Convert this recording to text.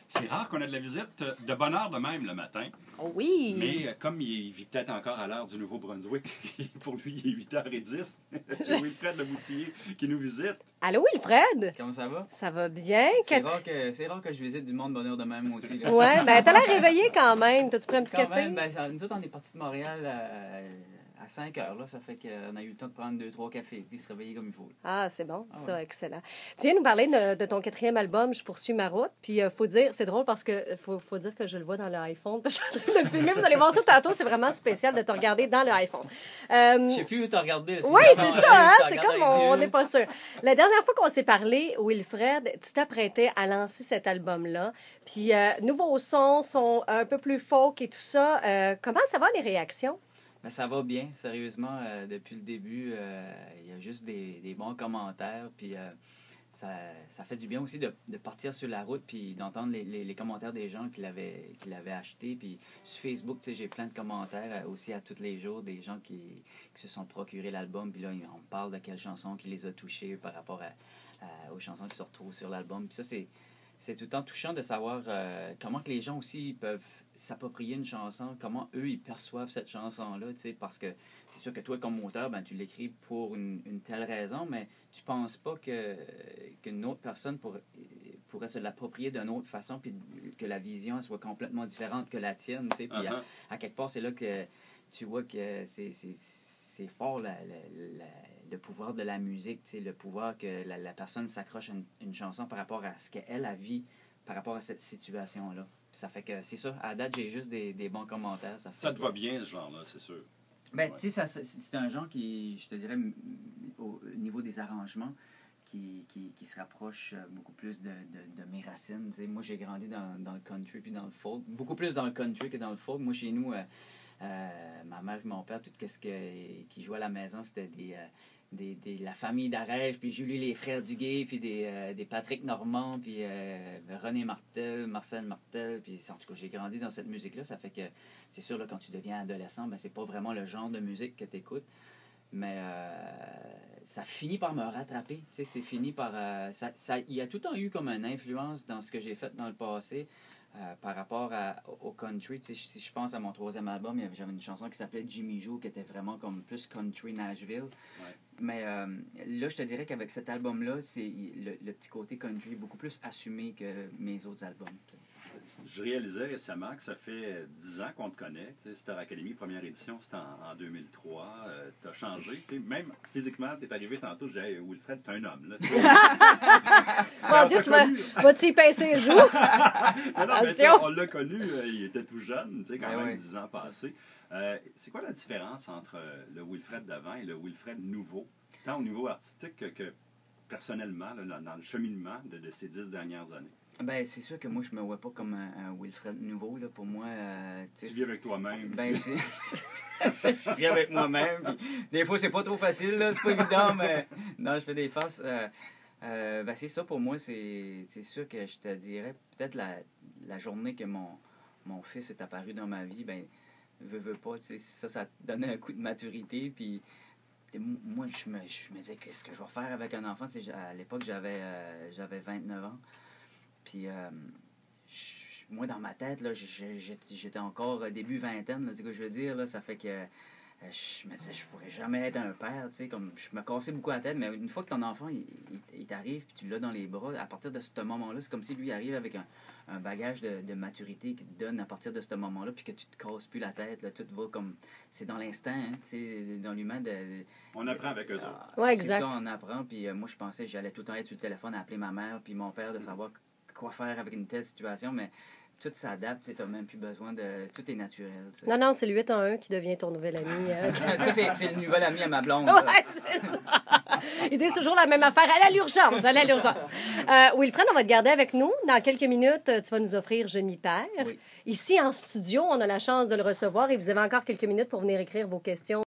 C'est rare qu'on ait de la visite de bonne heure de même le matin. Oh oui! Mais comme il vit peut-être encore à l'heure du Nouveau-Brunswick, pour lui, il est 8h10. C'est Wilfred Leboutillier qui nous visite. Allô, Wilfred? Comment ça va? Ça va bien? C'est rare que je visite du monde bonheur de même, moi aussi. Là. Ouais, ben t'as l'air réveillé quand même. T'as-tu pris un petit Quand café? même, nous autres, on est partis de Montréal à 5 heures. Là. Ça fait qu'on a eu le temps de prendre 2-3 cafés puis se réveiller comme il faut. Ah, c'est bon, Ah, ça, ouais. excellent. Tu viens nous parler de ton 4e album, Je poursuis ma route. Puis, faut dire, c'est drôle parce que faut dire que je le vois dans l'iPhone. Je suis en train de le filmer. Vous allez voir ça tantôt. C'est vraiment spécial de te regarder dans l'iPhone. Je sais plus où t'as regardé. Oui, c'est ça, hein? C'est comme on n'est pas sûr. La dernière fois qu'on s'est parlé, Wilfred, tu t'apprêtais à lancer cet album-là. Puis, nouveaux sons sont un peu plus folk et tout ça. Comment ça va, les réactions? Ben, ça va bien, sérieusement. Depuis le début, il y a juste des bons commentaires. Puis ça fait du bien aussi de partir sur la route puis d'entendre les commentaires des gens qui l'avaient acheté. Puis sur Facebook, tu sais, j'ai plein de commentaires aussi à tous les jours, des gens qui se sont procurés l'album. Puis là, on me parle de quelles chansons qui les a touchés par rapport aux chansons qui se retrouvent sur l'album. Puis ça, c'est tout le temps touchant de savoir comment que les gens aussi peuvent s'approprier une chanson, comment eux, ils perçoivent cette chanson-là, tu sais, parce que c'est sûr que toi, comme auteur, ben, tu l'écris pour une telle raison, mais tu penses pas qu'une autre personne pourrait se l'approprier d'une autre façon, puis que la vision soit complètement différente que la tienne, tu sais, puis à quelque part, c'est là que tu vois que c'est fort, le pouvoir de la musique, tu sais, le pouvoir que la personne s'accroche à une chanson par rapport à ce qu'elle a vu par rapport à cette situation-là. Ça fait que, c'est ça, à date, j'ai juste des bons commentaires. Ça te va bien, ce genre-là, c'est sûr. Ben, tu sais, c'est un genre qui, je te dirais, au niveau des arrangements, qui se rapproche beaucoup plus de mes racines. Tu sais, moi, j'ai grandi dans le country puis dans le folk. Beaucoup plus dans le country que dans le folk. Moi, chez nous, ma mère et mon père, tout ce qui jouait à la maison, c'était la famille d'Arèche, puis Julie les frères Duguay, puis des Patrick Normand, puis René Martel, Marcel Martel, puis en tout cas, j'ai grandi dans cette musique-là. Ça fait que c'est sûr, là, quand tu deviens adolescent, ben, c'est pas vraiment le genre de musique que tu écoutes, mais ça finit par me rattraper. Tu sais, c'est fini par... il y a tout le temps eu comme une influence dans ce que j'ai fait dans le passé. Par rapport au country, tu sais, si je pense à mon 3e album, j'avais une chanson qui s'appelait Jimmy Joe, qui était vraiment comme plus country Nashville. Ouais. Mais là, je te dirais qu'avec cet album-là, c'est le petit côté country beaucoup plus assumé que mes autres albums. T'sais. Je réalisais récemment que ça fait 10 ans qu'on te connaît. Star Academy, première édition, c'était en 2003. Tu as changé. Même physiquement, tu es arrivé tantôt, j'ai dit hey, Wilfred, c'est un homme. Là, mon Dieu, vas-tu y pincer les joues? non, mais on l'a connu, il était tout jeune, quand même, 10 ans passés. C'est quoi la différence entre le Wilfred d'avant et le Wilfred nouveau, tant au niveau artistique que personnellement, là, dans le cheminement de ces 10 dernières années? Ben, c'est sûr que moi, je me vois pas comme un Wilfred nouveau. Là. Pour moi... tu vis avec toi-même. Ben, je vis avec moi-même. Puis, des fois, c'est pas trop facile, là, c'est pas évident, mais non, je fais des farces. Ben, c'est ça, pour moi, c'est sûr que je te dirais, peut-être la journée que mon fils est apparu dans ma vie, ben, veux pas, tu sais, ça te donne un coup de maturité, puis... Moi, je me disais, qu'est-ce que je vais faire avec un enfant? À l'époque, j'avais 29 ans. Puis, moi, dans ma tête, là, j'étais encore début vingtaine, c'est ce que je veux dire. Là, ça fait que je me disais, je pourrais jamais être un père. Comme, je me cassais beaucoup la tête, mais une fois que ton enfant, il t'arrive, puis tu l'as dans les bras, à partir de ce moment-là, c'est comme si lui arrive avec un bagage de maturité qui te donne à partir de ce moment-là, puis que tu te casses plus la tête. Là, tout va comme... C'est dans l'instinct, hein, dans l'humain. On apprend avec eux autres. Oui, exact. C'est ça, on apprend. Puis moi, je pensais que j'allais tout le temps être sur le téléphone à appeler ma mère puis mon père de savoir quoi faire avec une telle situation, mais tout s'adapte, tu n'as même plus besoin de... Tout est naturel. T'sais. Non, c'est le 8 en 1 qui devient ton nouvel ami. Ça, c'est le nouvel ami à ma blonde. Ouais, c'est ça. Ils disent toujours la même affaire. À l'urgence, à l'urgence. Wilfred, on va te garder avec nous. Dans quelques minutes, tu vas nous offrir Je m'y perds. Oui. Ici, en studio, on a la chance de le recevoir et vous avez encore quelques minutes pour venir écrire vos questions.